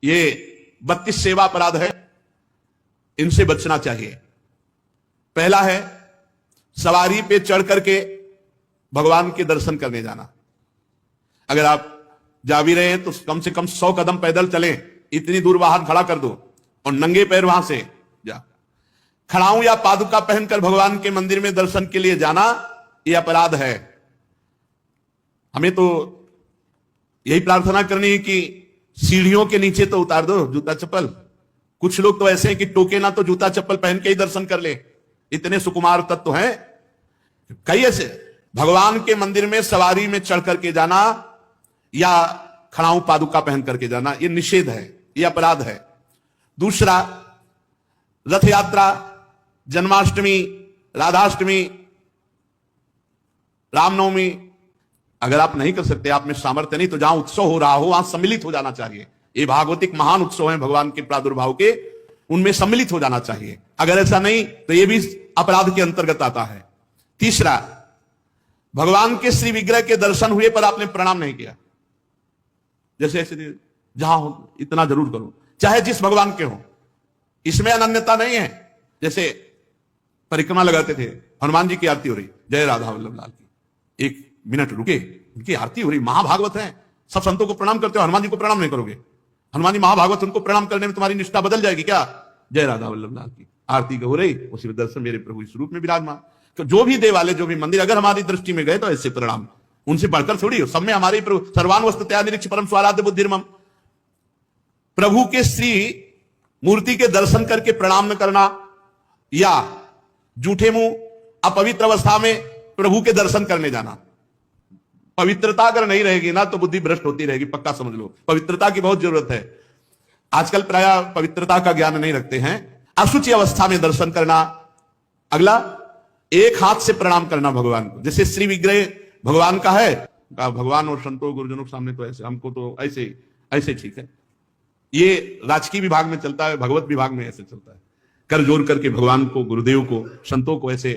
ये 32 सेवा अपराध है, इनसे बचना चाहिए। पहला है सवारी पे चढ़ करके भगवान के दर्शन करने जाना। अगर आप जा भी रहे हैं तो कम से कम 100 कदम पैदल चलें, इतनी दूर वाहन खड़ा कर दो और नंगे पैर वहां से जा। खड़ाऊं या पादुका पहनकर भगवान के मंदिर में दर्शन के लिए जाना यह अपराध है। हमें तो यही प्रार्थना करनी है कि सीढ़ियों के नीचे तो उतार दो जूता चप्पल। कुछ लोग तो ऐसे हैं कि टोके ना तो जूता चप्पल पहन के ही दर्शन कर ले, इतने सुकुमार तत्व हैं। कई ऐसे भगवान के मंदिर में सवारी में चढ़ करके जाना या खड़ाऊं पादुका पहन करके जाना यह निषेध है, यह अपराध है। दूसरा, रथ यात्रा, जन्माष्टमी, राधाष्टमी, रामनवमी अगर आप नहीं कर सकते, आप में सामर्थ्य नहीं, तो जहां उत्सव हो रहा हो वहां सम्मिलित हो जाना चाहिए। ये भागवतिक महान उत्सव है भगवान के प्रादुर्भाव के, उनमें सम्मिलित हो जाना चाहिए। अगर ऐसा नहीं तो यह भी अपराध के अंतर्गत आता है। तीसरा, भगवान के श्री विग्रह के दर्शन हुए पर आपने प्रणाम नहीं किया। जैसे ऐसे जहां हो इतना जरूर करो, चाहे जिस भगवान के हो, इसमें अनन्यता नहीं है। जैसे परिक्रमा लगाते थे, हनुमान जी की आरती हो रही, जय राधा वल्लभ लाल की, 1 मिनट रुके, उनकी आरती हो रही, महाभागवत है, सब संतों को प्रणाम करते हो, हनुमान जी को प्रणाम नहीं करोगे? हनुमान जी महाभागवत, उनको प्रणाम करने में तुम्हारी निष्ठा बदल जाएगी क्या? जय राधा वल्लभ लाल की आरती हो रही, उसी में दर्शन मेरे प्रभु इस रूप में विराजमान। तो जो भी देवालय, जो भी मंदिर, अगर हमारी दृष्टि में गए तो ऐसे प्रणाम, उनसे बढ़कर थोड़ी हो। सब में हमारे प्रभु सर्वान वस्तुतया निरीक्ष परम स्वाराध्य बुद्धिर्मम। प्रभु के श्री मूर्ति के दर्शन करके प्रणाम न करना या जूठे मुंह अपवित्र अवस्था में प्रभु के दर्शन करने जाना। पवित्रता अगर नहीं रहेगी ना तो बुद्धि भ्रष्ट होती रहेगी, पक्का समझ लो। पवित्रता की बहुत जरूरत है। आजकल प्रायः पवित्रता का ज्ञान नहीं रखते हैं। अशुचि अवस्था में दर्शन करना। अगला, एक हाथ से प्रणाम करना भगवान को। जैसे श्री विग्रह भगवान का है, भगवान और संतों गुरुजनों के सामने तो ऐसे, हमको तो ऐसे ऐसे ठीक है। ये राजकीय विभाग में चलता है, भगवत विभाग में ऐसे चलता है। कर जोड़ करके भगवान को, गुरुदेव को, संतों को ऐसे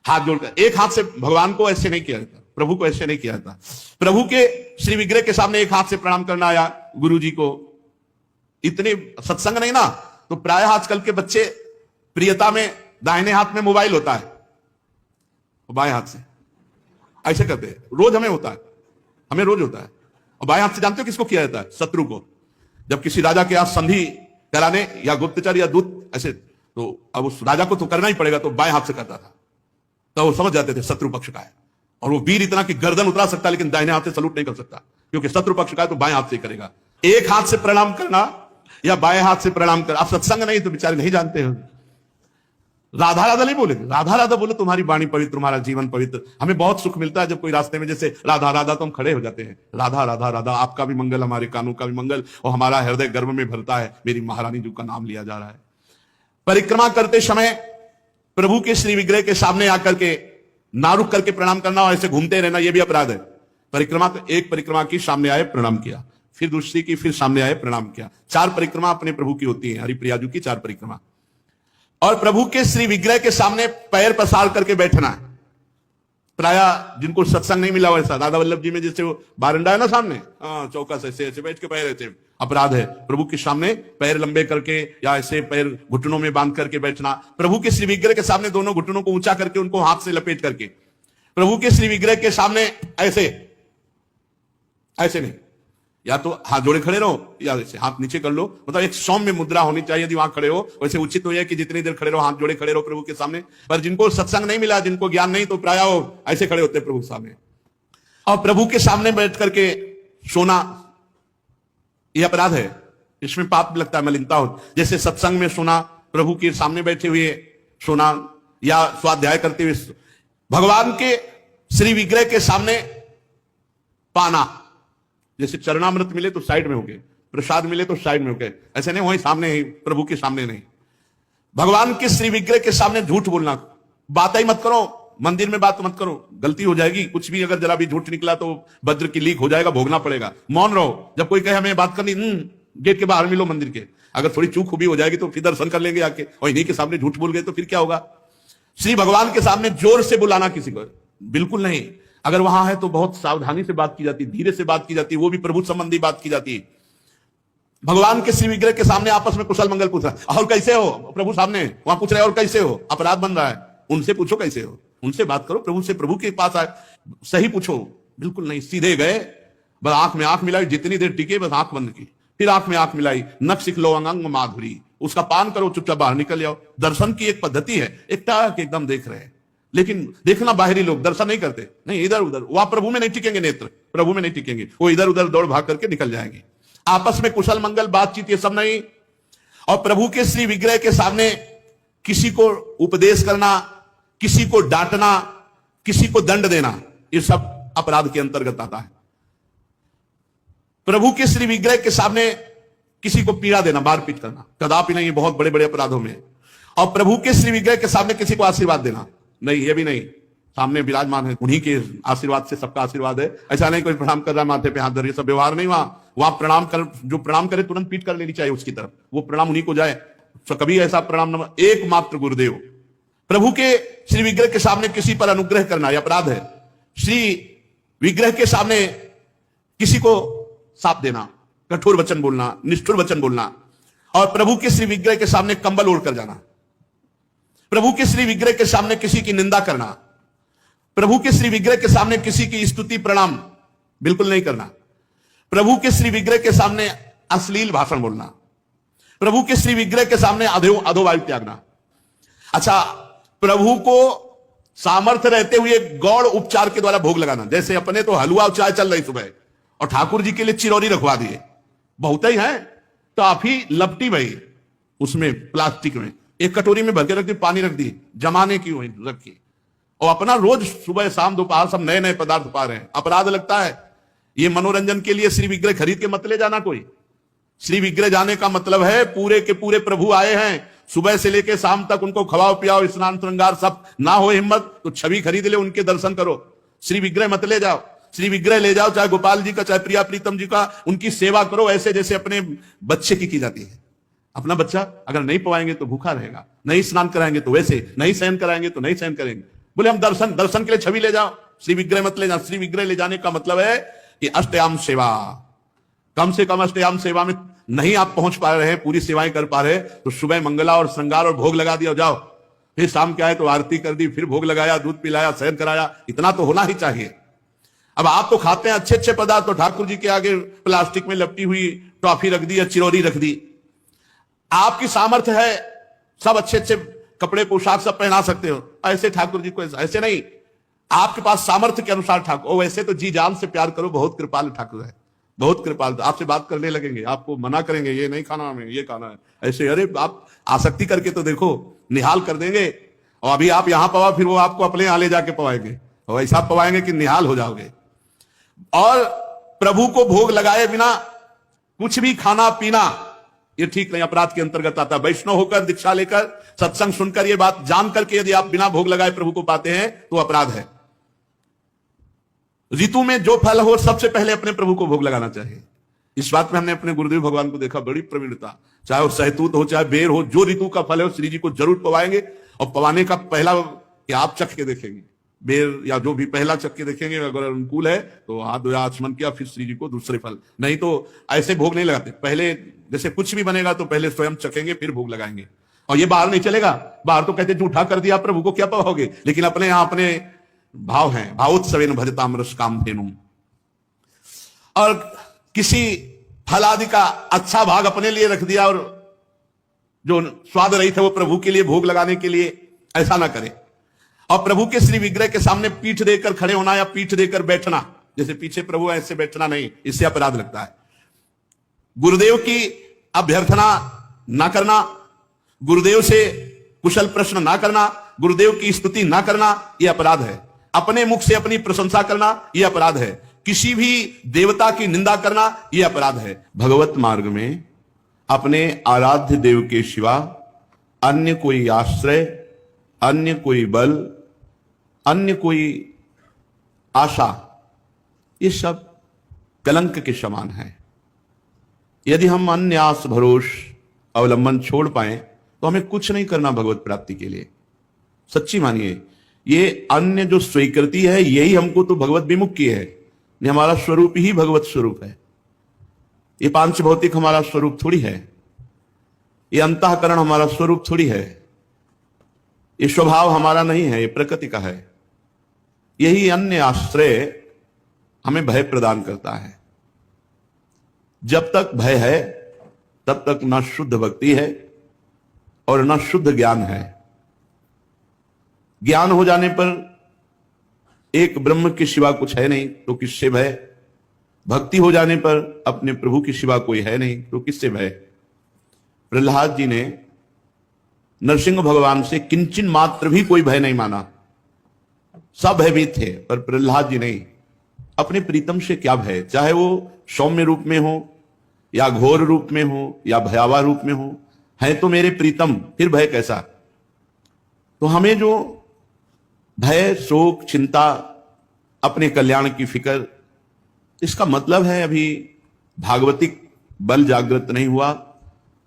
हाथ जोड़कर, एक हाथ से भगवान को ऐसे नहीं किया जाता, प्रभु को ऐसे नहीं किया जाता। प्रभु के श्री विग्रह के सामने एक हाथ से प्रणाम करना या गुरु जी को, इतने सत्संग नहीं ना, तो प्राय आजकल के बच्चे प्रियता में दाहिने हाथ में मोबाइल होता है, बाएं हाथ से ऐसे करते हैं। रोज हमें होता है, हमें रोज होता है। और बाएं हाथ से जानते हो किसको किया जाता है? शत्रु को। जब किसी राजा के हाथ संधि कराने या गुप्तचर या दूत ऐसे, तो अब उस राजा को तो करना ही पड़ेगा, तो बाएं हाथ से करता था। तो वो समझ जाते थे शत्रु पक्ष का है, और वो वीर इतना कि गर्दन उतरा सकता है लेकिन दाहिने हाथ से सलूट नहीं कर सकता, क्योंकि शत्रु पक्ष का है तो बाएं हाथ से करेगा। एक हाथ से प्रणाम करना या बाएं हाथ से प्रणाम करना। आप सत्संग नहीं तो बेचारे नहीं जानते हो। राधा राधा नहीं बोले, राधा राधा बोले, तुम्हारी वाणी पवित्र, तुम्हारा जीवन पवित्र। हमें बहुत सुख मिलता है जब कोई रास्ते में जैसे राधा राधा तो हम खड़े हो जाते हैं। राधा राधा राधा, आपका भी मंगल, हमारे कानों का भी मंगल, और हमारा हृदय गर्व में भरता है, मेरी महारानी जी का नाम लिया जा रहा है। परिक्रमा करते समय प्रभु के श्री विग्रह के सामने आकर के ना रुक करके प्रणाम करना और ऐसे घूमते रहना, यह भी अपराध है। परिक्रमा तो एक परिक्रमा की, सामने आए प्रणाम किया, फिर दूसरी की, फिर सामने आए प्रणाम किया। 4 परिक्रमा अपने प्रभु की होती है, हरिप्रिया जी की 4 परिक्रमा। और प्रभु के श्री विग्रह के सामने पैर पसार करके बैठना है। प्रायः जिनको सत्संग नहीं मिला वैसा, राधा वल्लभ जी में जैसे वो बारंडा है ना सामने, चौका से ऐसे बैठ के पैर ऐसे, अपराध है। प्रभु के सामने पैर लंबे करके या ऐसे पैर घुटनों में बांध करके बैठना। प्रभु के श्री विग्रह के सामने दोनों घुटनों को ऊंचा करके उनको हाथ से लपेट करके, प्रभु के श्री विग्रह के सामने ऐसे ऐसे नहीं, या तो हाथ जोड़े खड़े रहो या ऐसे हाथ नीचे कर लो। मतलब एक सौम्य मुद्रा होनी चाहिए। यदि वहां खड़े हो वैसे उचित हो कि जितनी देर खड़े रहो हाथ जोड़े खड़े रहो प्रभु के सामने। पर जिनको सत्संग नहीं मिला, जिनको ज्ञान नहीं, तो प्रायः वो ऐसे खड़े होते प्रभु के सामने। और प्रभु के सामने बैठ करके सोना यह अपराध है, इसमें पाप लगता है, मलिनता हो। जैसे सत्संग में सोना, प्रभु के सामने बैठे हुए सोना, या स्वाध्याय करते हुए, भगवान के श्री विग्रह के सामने पाना। जैसे चरणामृत मिले तो साइड में हो गए, प्रसाद मिले तो साइड में हो गए, ऐसे नहीं, वहीं सामने ही, प्रभु के सामने नहीं। भगवान के श्री विग्रह के सामने झूठ बोलना, बात ही मत करो, मंदिर में बात मत करो, गलती हो जाएगी। कुछ भी अगर जरा भी झूठ निकला तो वज्र की लीक हो जाएगा, भोगना पड़ेगा। मौन रहो। जब कोई कहे हमें बात करनी, गेट के बाहर मिलो मंदिर के। अगर थोड़ी चूक भी हो जाएगी तो फिर दर्शन कर लेंगे आके, और इन्हीं के सामने झूठ बोल गए तो फिर क्या होगा? श्री भगवान के सामने जोर से बुलाना किसी को बिल्कुल नहीं। अगर वहां है तो बहुत सावधानी से बात की जाती, धीरे से बात की जाती, वो भी प्रभु संबंधी बात की जाती है। भगवान के श्री विग्रह के सामने आपस में कुशल मंगल पूछ रहा है, और कैसे हो, प्रभु सामने वहां पूछ रहे और कैसे हो, अपराध बन रहा है। उनसे पूछो कैसे हो, उनसे बात करो, प्रभु से, प्रभु के पास आए, सही पूछो। बिल्कुल नहीं, सीधे गए, बस आंख में आंख मिलाई, जितनी देर टिके बस आंख बंद की, फिर आंख में आंख मिलाई, नख सिख लो अंग माधुरी, उसका पान करो, चुपचाप बाहर निकल जाओ। दर्शन की एक पद्धति है, एक टाक एकदम देख रहे हैं, लेकिन देखना बाहरी लोग दर्शन नहीं करते, नहीं इधर उधर, वहां प्रभु में नहीं टिकेंगे, नेत्र प्रभु में नहीं टिकेंगे, वो इधर उधर दौड़ भाग करके निकल जाएंगे। आपस में कुशल मंगल बातचीत ये सब नहीं। और प्रभु के श्री विग्रह के सामने किसी को उपदेश करना, किसी को डांटना, किसी को दंड देना, ये सब अपराध के अंतर्गत आता है। प्रभु के श्री विग्रह के सामने किसी को पीड़ा देना, मारपीट करना, कदापि नहीं, बहुत बड़े बड़े अपराधों में। और प्रभु के श्री विग्रह के सामने किसी को आशीर्वाद देना, नहीं, ये भी नहीं। सामने विराजमान है, उन्हीं के आशीर्वाद से सबका आशीर्वाद है। ऐसा नहीं कोई प्रणाम कर रहा है माथे पे हाथ धर, ये सब व्यवहार नहीं। वहां प्रणाम कर, जो प्रणाम करे तुरंत पीठ कर लेनी चाहिए उसकी तरफ, वो प्रणाम उन्हीं को जाए। तो कभी ऐसा प्रणाम न, एकमात्र गुरुदेव। प्रभु के श्री विग्रह के सामने किसी पर अनुग्रह करना, यह अपराध है। श्री विग्रह के सामने किसी को साथ देना, कठोर वचन बोलना, निष्ठुर वचन बोलना। और प्रभु के श्री विग्रह के सामने कंबल ओढ़ कर जाना, प्रभु के श्री विग्रह के सामने किसी की निंदा करना, प्रभु के श्री विग्रह के सामने किसी की स्तुति प्रणाम बिल्कुल नहीं करना, प्रभु के श्री विग्रह के सामने अश्लील भाषण बोलना, प्रभु के श्री विग्रह के सामने अधोवायु त्यागना। अच्छा, प्रभु को सामर्थ्य रहते हुए गौड़ उपचार के द्वारा भोग लगाना, जैसे अपने तो हलवा और चाय चल रही सुबह, और ठाकुर जी के लिए चिरौरी रखवा दिए, बहुत ही है तो आप ही लपटी भाई उसमें प्लास्टिक में, एक कटोरी में भर के रख दी, पानी रख दी, जमाने की वही रखी, और अपना रोज सुबह शाम दोपहर सब नए नए पदार्थ पा रहे हैं। अपराध लगता है। ये मनोरंजन के लिए श्री विग्रह खरीद के मत ले जाना कोई। श्री विग्रह जाने का मतलब है पूरे के पूरे प्रभु आए हैं, सुबह से लेकर शाम तक उनको खवाओ पियाओ, स्नान श्रृंगार सब। ना हो हिम्मत तो छवि खरीद ले, उनके दर्शन करो। श्री विग्रह मत ले जाओ। श्री विग्रह ले जाओ, चाहे गोपाल जी का, चाहे प्रिया प्रीतम जी का, उनकी सेवा करो ऐसे जैसे अपने बच्चे की जाती है। अपना बच्चा अगर नहीं पवाएंगे तो भूखा रहेगा, नहीं स्नान कराएंगे तो वैसे, नहीं सहन कराएंगे तो नहीं सहन करेंगे। बोले हम दर्शन के लिए छवि ले जाओ, श्री विग्रह मत ले जाओ। श्री विग्रह ले जाने का मतलब है कि अष्टयाम सेवा, कम से कम अष्टयाम सेवा में नहीं आप पहुंच पा रहे हैं, पूरी सेवाएं कर पा रहे, तो सुबह मंगला और श्रृंगार और भोग लगा दिया, जाओ। फिर शाम क्या है तो आरती कर दी, फिर भोग लगाया, दूध पिलाया, सहन कराया, इतना तो होना ही चाहिए। अब आप तो खाते हैं अच्छे अच्छे पदार्थ, तो ठाकुर जी के आगे प्लास्टिक में लपटी हुई टॉफी रख दी या चिरौरी रख दी। आपकी सामर्थ्य है, सब अच्छे अच्छे कपड़े पोशाक सब पहना सकते हो, ऐसे ठाकुर जी को ऐसे नहीं। आपके पास सामर्थ्य के अनुसार ठाकुर, वैसे तो जी जान से प्यार करो, बहुत कृपाल ठाकुर है, बहुत कृपाल। आपसे बात करने लगेंगे, आपको मना करेंगे, ये नहीं खाना हमें, ये खाना है, ऐसे। अरे आप आसक्ति करके तो देखो, निहाल कर देंगे। और अभी आप यहां पवा, फिर वो आपको अपने यहां ले जाके पवाएंगे, और ऐसा पवाएंगे कि निहाल हो जाओगे। और प्रभु को भोग लगाए बिना कुछ भी खाना पीना, ये ठीक नहीं, अपराध के अंतर्गत आता है। वैष्णव होकर, दीक्षा लेकर, सत्संग सुनकर, ये बात जान करके यदि आप बिना भोग लगाए प्रभु को पाते हैं तो अपराध है। ऋतु में जो फल हो सबसे पहले अपने प्रभु को भोग लगाना चाहिए। इस बात में हमने अपने गुरुदेव भगवान को देखा, बड़ी प्रवीणता। चाहे वो सहतूत हो, चाहे बेर हो, जो ऋतु का फल है श्री जी को जरूर पवाएंगे। और पवाने का पहला कि आप चख के देखेंगे, बेर या जो भी पहला चख के देखेंगे, अगर अनुकूल है तो हाथ धोया, आचमन किया, फिर श्री जी को दूसरे फल। नहीं तो ऐसे भोग नहीं लगाते, पहले जैसे कुछ भी बनेगा तो पहले स्वयं चखेंगे फिर भोग लगाएंगे। और ये बाहर नहीं चलेगा, बाहर तो कहते झूठा कर दिया प्रभु को क्या पाओगे, लेकिन अपने यहां अपने भाव हैं, भावोत्सवेन भजताम रस काम धेनुम। और किसी फल आदि का अच्छा भाग अपने लिए रख दिया और जो स्वाद रहित है वो प्रभु के लिए भोग लगाने के लिए, ऐसा ना करें। और प्रभु के श्री विग्रह के सामने पीठ देकर खड़े होना या पीठ देकर बैठना, जैसे पीछे प्रभु ऐसे बैठना नहीं, इससे अपराध लगता है। गुरुदेव की अभ्यर्थना ना करना, गुरुदेव से कुशल प्रश्न ना करना, गुरुदेव की स्तुति ना करना, यह अपराध है। अपने मुख से अपनी प्रशंसा करना, यह अपराध है। किसी भी देवता की निंदा करना, यह अपराध है। भगवत मार्ग में अपने आराध्य देव के सिवा अन्य कोई आश्रय, अन्य कोई बल, अन्य कोई आशा, ये सब कलंक के समान है। यदि हम अन्य आस भरोस अवलंबन छोड़ पाए तो हमें कुछ नहीं करना भगवत प्राप्ति के लिए। सच्ची मानिए, ये अन्य जो स्वीकृति है यही हमको तो भगवत विमुख की है। ये हमारा स्वरूप ही भगवत स्वरूप है। ये पांच भौतिक हमारा स्वरूप थोड़ी है, ये अंतःकरण हमारा स्वरूप थोड़ी है, ये स्वभाव हमारा नहीं है, ये प्रकृति का है। यही अन्य आश्रय हमें भय प्रदान करता है। जब तक भय है तब तक न शुद्ध भक्ति है और न शुद्ध ज्ञान है। ज्ञान हो जाने पर एक ब्रह्म के सिवा कुछ है नहीं तो किससे भय? भक्ति हो जाने पर अपने प्रभु के सिवा कोई है नहीं तो किससे भय? प्रहलाद जी ने नरसिंह भगवान से किंचन मात्र भी कोई भय नहीं माना, सब भयभीत थे, पर प्रहलाद जी नहीं। अपने प्रीतम से क्या भय, चाहे वो सौम्य रूप में हो या घोर रूप में हो या भयावह रूप में हो, है तो मेरे प्रीतम, फिर भय कैसा? तो हमें जो भय, शोक, चिंता, अपने कल्याण की फिक्र, इसका मतलब है अभी भागवतिक बल जागृत नहीं हुआ,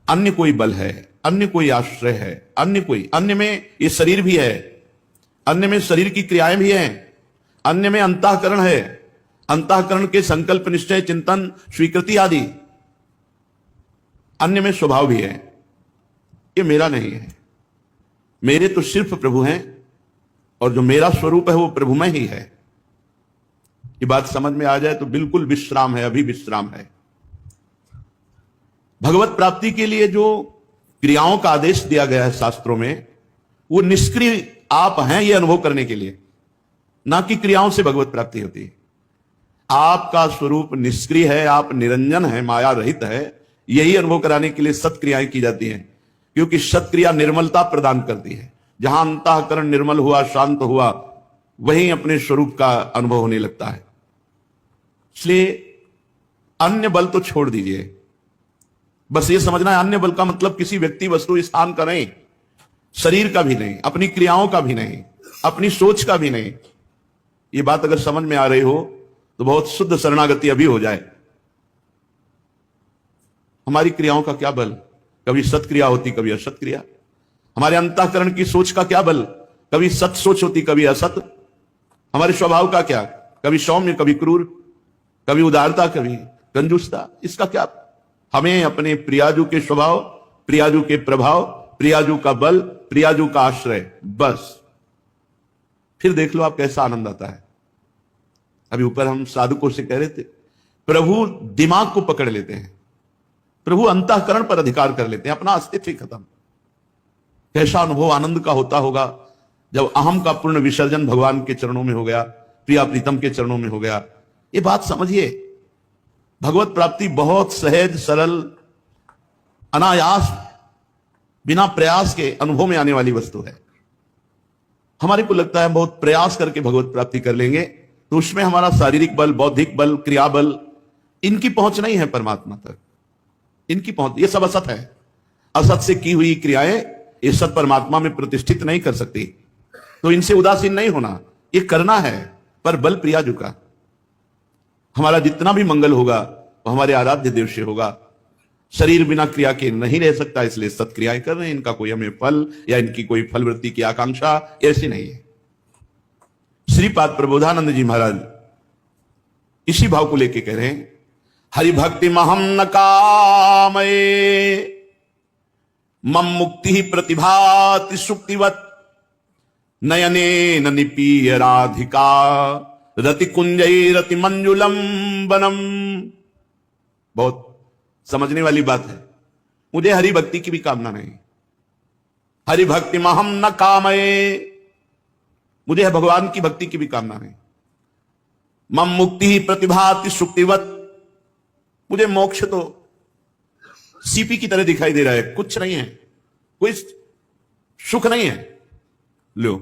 अन्य कोई बल है, अन्य कोई आश्रय है, अन्य में ये शरीर भी है, अन्य में शरीर की क्रियाएं भी हैं, अन्य में अंतःकरण है, अंतःकरण के संकल्प, निश्चय, चिंतन, स्वीकृति आदि, अन्य में स्वभाव भी है। ये मेरा नहीं है, मेरे तो सिर्फ प्रभु हैं और जो मेरा स्वरूप है वो प्रभु में ही है। ये बात समझ में आ जाए तो बिल्कुल विश्राम है, अभी विश्राम है। भगवत प्राप्ति के लिए जो क्रियाओं का आदेश दिया गया है शास्त्रों में, वो निष्क्रिय आप हैं ये अनुभव करने के लिए, ना कि क्रियाओं से भगवत प्राप्ति होती है। आपका स्वरूप निष्क्रिय है, आप निरंजन है, माया रहित है, यही अनुभव कराने के लिए सत्क्रियाएं की जाती हैं, क्योंकि सत्क्रिया निर्मलता प्रदान करती है। जहां अंतःकरण निर्मल हुआ, शांत हुआ, वहीं अपने स्वरूप का अनुभव होने लगता है। इसलिए अन्य बल तो छोड़ दीजिए, बस ये समझना है अन्य बल का मतलब किसी व्यक्ति, वस्तु, स्थान का नहीं, शरीर का भी नहीं, अपनी क्रियाओं का भी नहीं, अपनी सोच का भी नहीं। ये बात अगर समझ में आ रही हो तो बहुत शुद्ध शरणागति अभी हो जाए। हमारी क्रियाओं का क्या बल? कभी सत्क्रिया होती, कभी असत क्रिया। हमारे अंतःकरण की सोच का क्या बल? कभी सत सोच होती, कभी असत। हमारे स्वभाव का क्या? कभी सौम्य, कभी क्रूर, कभी उदारता, कभी कंजूसता। इसका क्या? हमें अपने प्रियाजू के स्वभाव, प्रियाजू के प्रभाव, प्रियाजू का बल, प्रियाजू का आश्रय, बस। फिर देख लो आप कैसा आनंद आता है। अभी ऊपर हम साधुकों से कह रहे थे, प्रभु दिमाग को पकड़ लेते हैं, प्रभु अंतःकरण पर अधिकार कर लेते हैं, अपना अस्तित्व ही खत्म। कैसा अनुभव आनंद का होता होगा जब अहम का पूर्ण विसर्जन भगवान के चरणों में हो गया, प्रिया प्रीतम के चरणों में हो गया। ये बात समझिए, भगवत प्राप्ति बहुत सहज, सरल, अनायास, बिना प्रयास के अनुभव में आने वाली वस्तु है। हमारे को लगता है बहुत प्रयास करके भगवत प्राप्ति कर लेंगे तो उसमें हमारा शारीरिक बल, बौद्धिक बल, क्रिया बल, इनकी पहुंच नहीं है परमात्मा तक। इनकी पहुंच, ये सब असत है। असत से की हुई क्रियाएं ये सत परमात्मा में प्रतिष्ठित नहीं कर सकती, तो इनसे उदासीन नहीं होना, ये करना है, पर बल प्रियाजू का। हमारा जितना भी मंगल होगा वो हमारे आराध्य देव से होगा। शरीर बिना क्रिया के नहीं रह सकता, इसलिए सत्क्रियाएं कर रहे हैं। इनका कोई हमें फल या इनकी कोई फलवृत्ति की आकांक्षा ऐसी नहीं है। श्रीपाद प्रबोधानंद जी महाराज इसी भाव को लेके कह रहे हैं, हरि भक्ति महम न कामये मम मुक्ति ही प्रतिभाति सुक्तिवत नयने न निपीय राधिका रति कुंजई रति मंजुलम बनम। बहुत समझने वाली बात है। मुझे हरि भक्ति की भी कामना नहीं, हरि भक्ति महम न कामये, मुझे भगवान की भक्ति की भी कामना नहीं। मम मुक्ति ही प्रतिभाति सुक्तिवत, मुझे मोक्ष तो सीपी की तरह दिखाई दे रहा है, कुछ नहीं है, कोई सुख नहीं है। लो